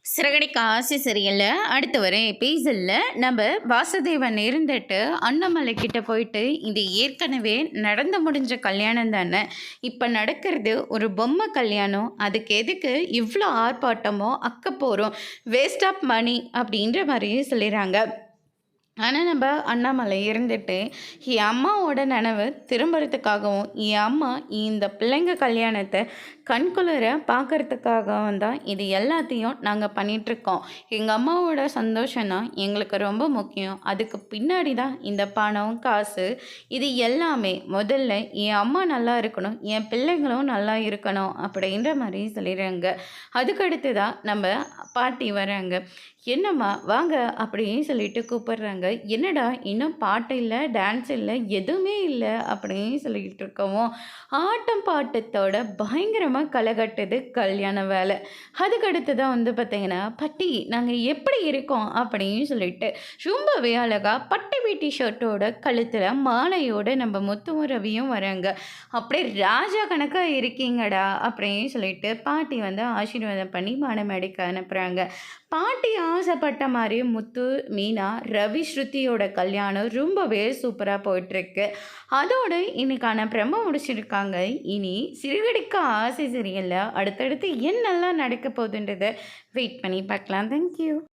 சிறகடிக்க ஆசை சீரியல்ல அடுத்து வர எபிசோடில் நம்ம வாசுதேவன் இருந்துட்டு அண்ணாமலை கிட்ட போயிட்டு இது ஏற்கனவே நடந்து முடிஞ்ச கல்யாணம் தானே, இப்போ நடக்கிறது ஒரு பொம்மை கல்யாணம், அதுக்கு எதுக்கு இவ்வளோ ஆர்ப்பாட்டமோ அக்கப்போரும், வேஸ்ட் ஆஃப் மணி அப்படின்ற மாதிரியே சொல்லிடுறாங்க. ஆனால் நம்ம அண்ணாமலை இருந்துட்டு என் அம்மாவோட நினைவு திரும்புறதுக்காகவும் என் அம்மா இந்த பிள்ளைங்க கல்யாணத்தை கண்குளிர பார்க்கறதுக்காகவும் தான் இது எல்லாத்தையும் நாங்கள் பண்ணிகிட்ருக்கோம். எங்கள் அம்மாவோட சந்தோஷம் தான் எங்களுக்கு ரொம்ப முக்கியம். அதுக்கு பின்னாடி தான் இந்த பணம் காசு இது எல்லாமே. முதல்ல என் அம்மா நல்லா இருக்கணும், என் பிள்ளைங்களும் நல்லா இருக்கணும் அப்படின்ற மாதிரி சொல்லிடுறாங்க. அதுக்கடுத்து தான் நம்ம பாட்டி வராங்க. என்னம்மா வாங்க அப்படின்னு சொல்லிட்டு கூப்பிடுறாங்க. என்னடா இன்னும் பாட்டு இல்லை, டான்ஸ் இல்லை, எதுவுமே இல்லை அப்படின்னு சொல்லிக்கிட்டு இருக்கவும் ஆட்டம் பாட்டத்தோட பயங்கரமாக களைகட்டுது கல்யாண வேலை. அதுக்கடுத்து தான் பார்த்தீங்கன்னா பட்டி நாங்கள் எப்படி இருக்கோம் அப்படின்னு சொல்லிட்டு ரொம்பவே அழகாக பட்டி வேட்டி ஷர்ட்டோட கழுத்தில் மாலையோட நம்ம முத்துவும் ரவியும் வராங்க. அப்படியே ராஜா கணக்காக இருக்கீங்கடா அப்படின்னு சொல்லிட்டு பாட்டி ஆசீர்வாதம் பண்ணி மானமேடைக்கு அனுப்புகிறாங்க. பாட்டி ஆசைப்பட்ட மாதிரி முத்து, மீனா, ரவி, ஸ்ருதியோட கல்யாணம் ரொம்பவே சூப்பராக போயிட்டுருக்கு. அதோடு இன்னைக்கான பிரம்ம முடிச்சிருக்காங்க. இனி சிறுகடிக்க ஆசை சீரியல்ல அடுத்தடுத்து என்னெல்லாம் நடக்க போகுதுன்றதை வெயிட் பண்ணி பார்க்கலாம். தேங்க்யூ.